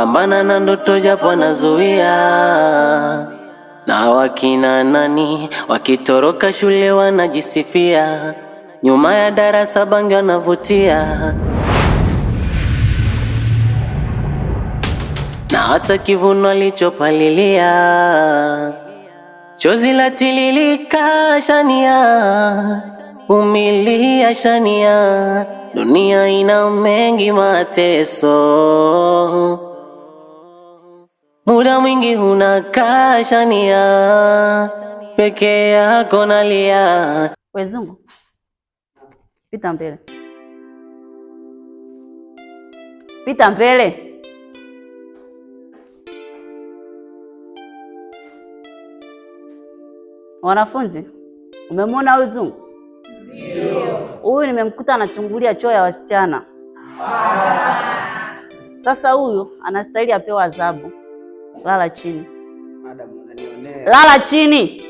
Pambana na ndoto japo nazuia. Na wakina nani wakitoroka shule wanajisifia, nyuma ya darasa bangi wanavutia. Na hata kivuno alichopalilia, chozi la tililika shania, umilia shania. Dunia ina mengi mateso, muda mwingi unakaa shania, peke yako nalia. Wezungu, pita mbele, pita mbele. Wanafunzi, umemwona huyu Zungu? Ndio. Huyu nimemkuta anachungulia choo ya wasichana. Sasa huyu anastahili apewa adhabu. Lala chini. Madam, unanionea. Lala chini.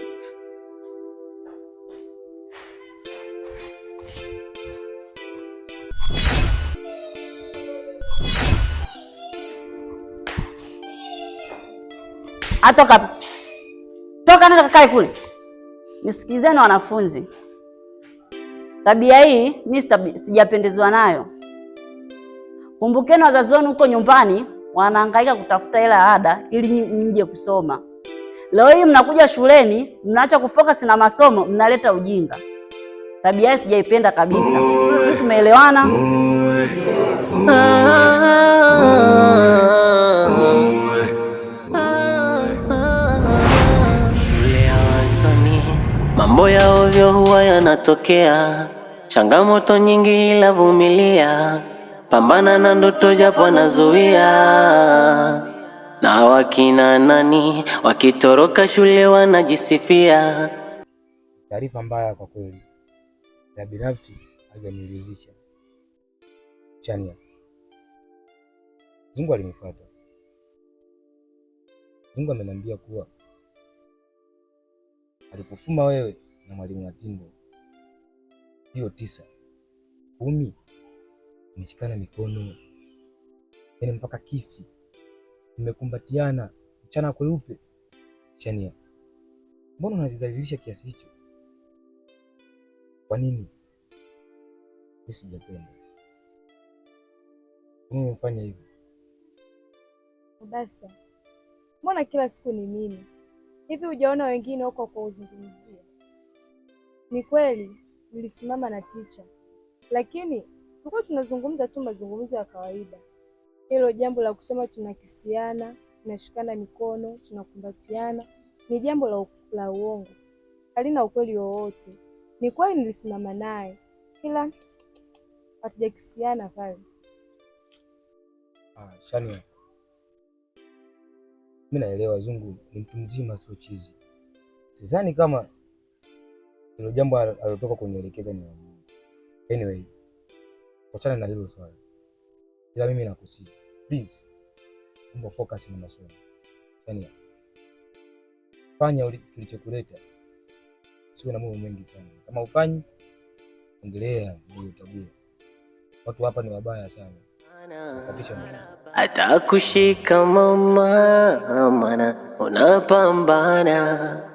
Atoka. Toka nenda kakae kule. Nisikilizeni wanafunzi. Tabia hii mimi sijapendezwa nayo. Kumbukeni wazazi wenu huko nyumbani wanahangaika kutafuta hela ada ili mje kusoma. Leo hii mnakuja shuleni, mnaacha kufocus na masomo, mnaleta ujinga. Tabia hii sijaipenda kabisa. Tumeelewana? Shule ya wasomi, mambo ya ovyo huwa yanatokea. Changamoto nyingi ila vumilia. Pambana na ndoto japo nazuia. Na wakina nani wakitoroka shule wanajisifia. Taarifa mbaya kwa kweli, na binafsi hajaniridhisha. Chania, Zungu alinifuata. Zungu ameniambia kuwa alikufuma wewe na mwalimu Matimbo. Hiyo 9, 10 nimeshikana mikono, yaani mpaka kisi, nimekumbatiana mchana kweupe. Chania, mbona unajidhalilisha kiasi hicho? Kwa nini? Mimi sijapenda. Mbona unafanya hivyo? Basta, mbona kila siku ni mimi? Hivi hujaona wengine huko kwa uzungumzia? Ni kweli nilisimama na ticha, lakini tulikuwa tunazungumza tu mazungumzo ya kawaida. Hilo jambo la kusema tunakisiana, tunashikana mikono, tunakumbatiana ni jambo la uongo, halina ukweli wowote. Ni kweli nilisimama naye, ila hatujakisiana pale. Shania, mimi naelewa Zungu ni mtu mzima, sio chizi. Sidhani kama hilo jambo alilotoka kunielekeza ni la Mungu. Anyway, achana na hilo swali. Ila mimi nakusihi, please, omba focus na masomo. Shania, fanya kilichokuleta. Usiwe na mambo mengi sana. Kama ufanyi, endelea na hiyo tabia. Watu hapa ni wabaya sana. Atakushika mama, mana unapambana.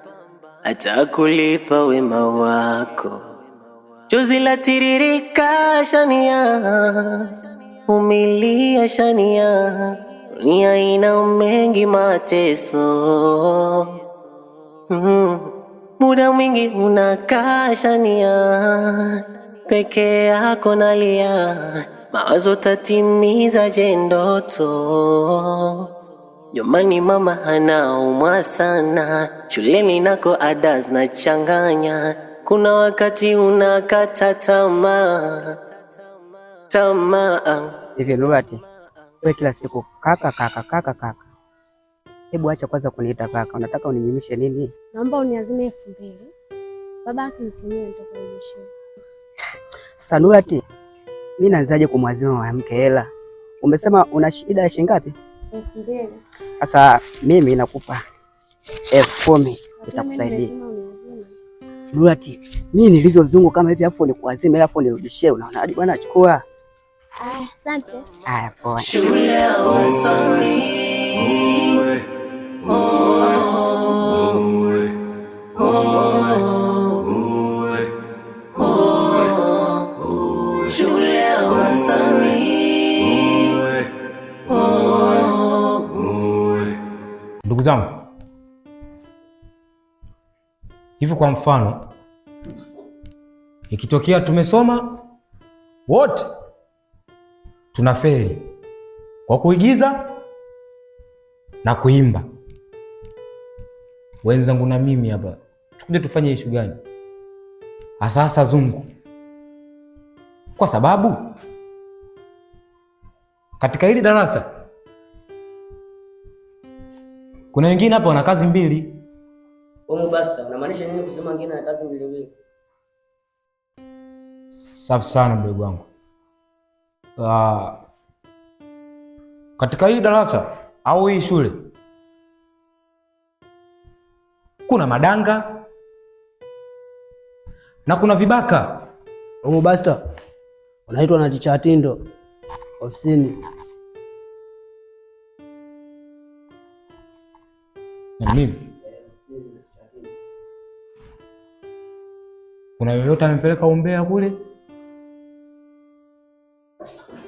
Atakulipa wema wako. Chozi la tiririka shania, umilia shania. Dunia ina mengi mateso, muda mwingi unakaa shania, peke yako nalia. Mawazo tatimiza je ndoto? Nyumbani mama anaumwa sana, shuleni nako ada zinachanganya. Kuna wakati unakata tamaa. Hivi Nurati, wewe kila siku kaka. Hebu acha kwanza kuniita kaka. Unataka uninyumishe nini? Naomba uniazime 2000. Baba akinitumia nitakurudishia. Sasa Nurati, mimi naanzaje kumwazima mwanamke hela? Umesema una shida ya shilingi ngapi? 2000. Sasa mimi nakupa 10,000 itakusaidia. Nurati, mimi nilivyo mzungu kama hivi afu nikuazime afu nirudishie, unaona hadi bwana achukua. Asante. Poa. Shule ya wasomi. Shule ya wasomi. Ndugu zangu, hivi kwa mfano ikitokea tumesoma wote tunafeli kwa kuigiza na kuimba, wenzangu na mimi hapa tukuje tufanye ishu gani? Hasa Zungu, kwa sababu katika hili darasa kuna wengine hapa wana kazi mbili. Basta, unamaanisha nini kusema wengine na kazi mbili? Safi sana mdogo wangu. Katika hii darasa au hii shule kuna madanga na kuna vibaka. Basta, unaitwa na Ticha Tindo ofisini. Na mimi kuna yoyote amepeleka umbea kule?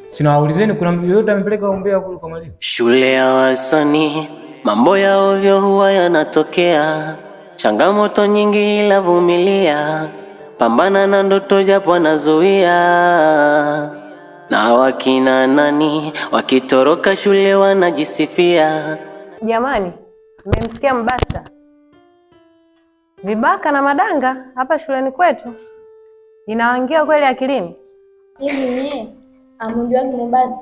Sinawaulizeni, kuna yoyote amepeleka umbea kule kwa mwalimu? Shule ya wasanii, mambo ya ovyo huwa yanatokea, changamoto nyingi ila vumilia, pambana na ndoto japo nazuia. Na wakina nani wakitoroka shule wanajisifia. Jamani, mmemsikia Mbasta? Vibaka na madanga hapa shuleni kwetu, inawaingia kweli akilini? Hivi nyie amjuagi Mbasta?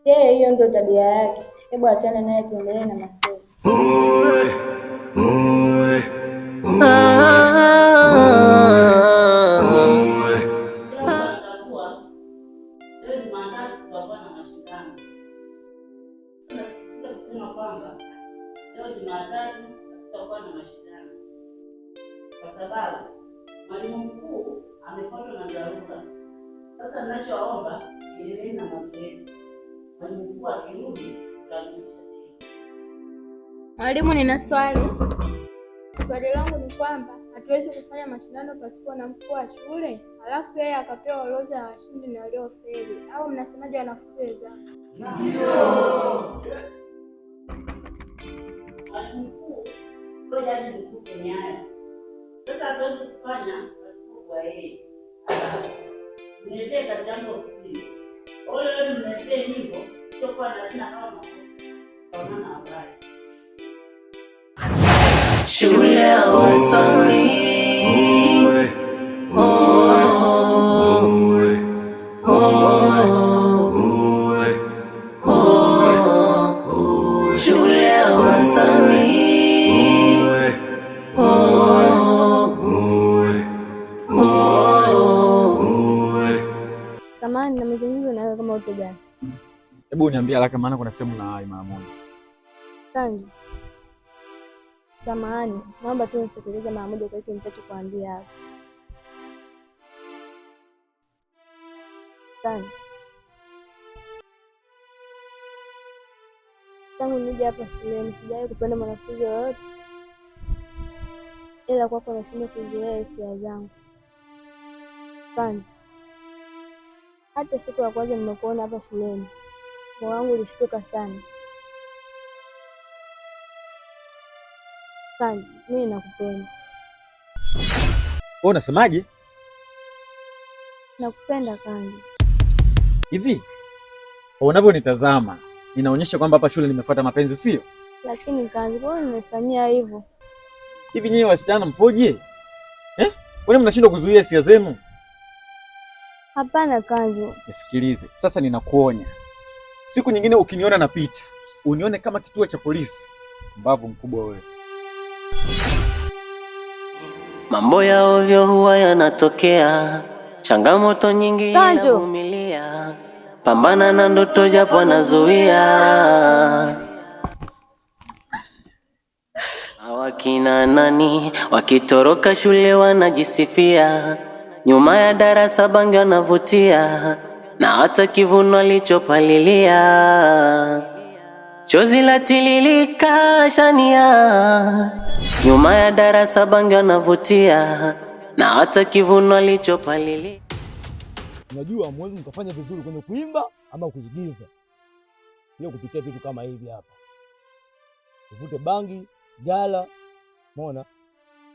Yeye hiyo ndio tabia yake. Hebu achana naye tuendelee na masomo. Kwa sababu mwalimu mkuu amepatwa na dharura. Sasa ninachoomba endelee na mazoezi. Mwalimu mkuu akirudi tutaanzisha tena. Mwalimu, nina swali. Swali langu ni kwamba hatuwezi kufanya mashindano pasipo na mkuu wa shule, alafu yeye akapewa orodha ya washindi na waliofeli, au mnasemaje wanafunzi wenzangu? Mwalimu mkuu ngoja hadi mkuu kwenye haya. Sasa hatuwezi kufanya pasipo kwa yeye. Niletee kazi yangu ofisini. Ole mletee hivyo, sitokuwa na tena kama makosa. Kwa maana habari. Shule ya wasomi. Shule ya wasomi. Samahani, na mazungumzo nawe kama uko gani? Hebu niambie haraka maana kuna sehemu na hai mara moja. Sanju. Samahani, naomba tu nisikilize mara moja kwa hicho nitachokuambia hapa. Sanju. Tangu nije hapa shuleni sijawahi kupenda mwanafunzi yoyote, ila kwako nashindwa kuzuia hisia zangu. Sanju. Hata siku ya kwanza nimekuona hapa shuleni, moyo wangu ulishtuka sana. Sanju, mimi nakupenda. Wewe unasemaje? Nakupenda Sanju. Hivi unavyonitazama inaonyesha kwamba hapa shule nimefuata mapenzi, sio? Lakini Sanju, mbona nimefanyia hivyo? Hivi nyinyi wasichana mpoje? Kwani mnashindwa kuzuia hisia zenu? Hapana Sanju. Nisikilize, sasa ninakuonya. Siku nyingine ukiniona napita, unione kama kituo cha polisi. Mbavu mkubwa wewe. Mambo ya ovyo huwa yanatokea, changamoto nyingi inavumilia, pambana na ndoto japo nazuia. Hawakina nani wakitoroka shule wanajisifia, nyuma ya darasa bangi wanavutia, na hata kivuno alichopalilia. Chozi la tililika shania, nyuma ya darasa bangi anavutia, na hata kivuno alichopalilia. Unajua mwezi mkafanya vizuri kwenye kuimba ama kuigiza. Leo kupitia vitu kama hivi hapa. Uvute bangi, sigara, umeona?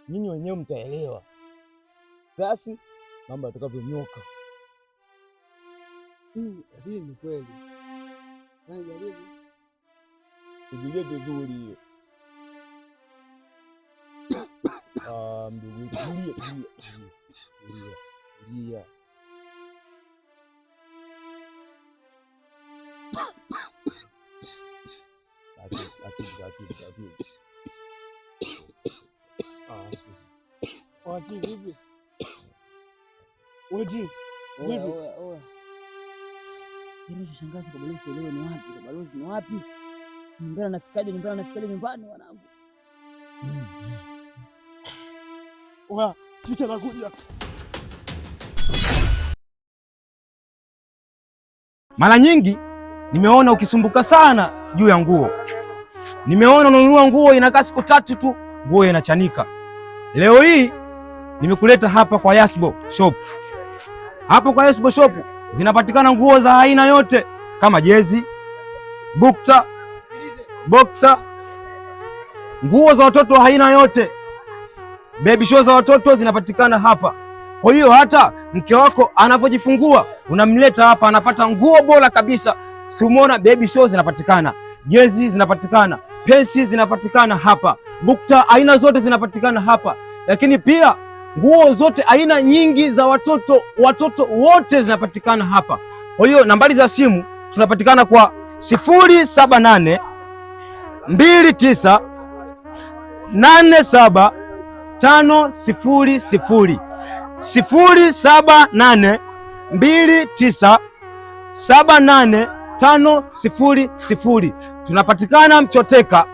Nyinyi wenyewe mtaelewa. Basi mambo yatakavyonyoka. Lakini ni kweli. Jaribu. Kujilia vizuri hiyo. Mdogo wetu, tulia. Vipi? Oji. Vipi? Shangazi kwa balozi leo ni wapi? Kwa balozi ni wapi? Nyumbani nafikaje nyumbani wanangu? Kicha nakuja. Mara nyingi nimeona ukisumbuka sana juu ya nguo. Nimeona unanunua nguo inakaa siku 3 tu nguo inachanika. Leo hii nimekuleta hapa kwa Yasbo Shop. Hapo kwa Yasbo Shop zinapatikana nguo za aina yote kama jezi, bukta, boxer, nguo za watoto aina yote. Baby show za watoto zinapatikana hapa. Kwa hiyo hata mke wako anapojifungua unamleta hapa anapata nguo bora kabisa. Si umeona baby show zinapatikana, jezi zinapatikana, pensi zinapatikana hapa, bukta aina zote zinapatikana hapa. Lakini pia nguo zote aina nyingi za watoto wote zinapatikana hapa. Kwa hiyo nambari za simu tunapatikana kwa 078 29 87 500 078 29 78 500. Tunapatikana Mchoteka,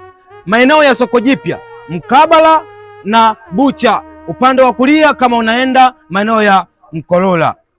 maeneo ya soko jipya, mkabala na bucha, upande wa kulia kama unaenda maeneo ya Mkolola.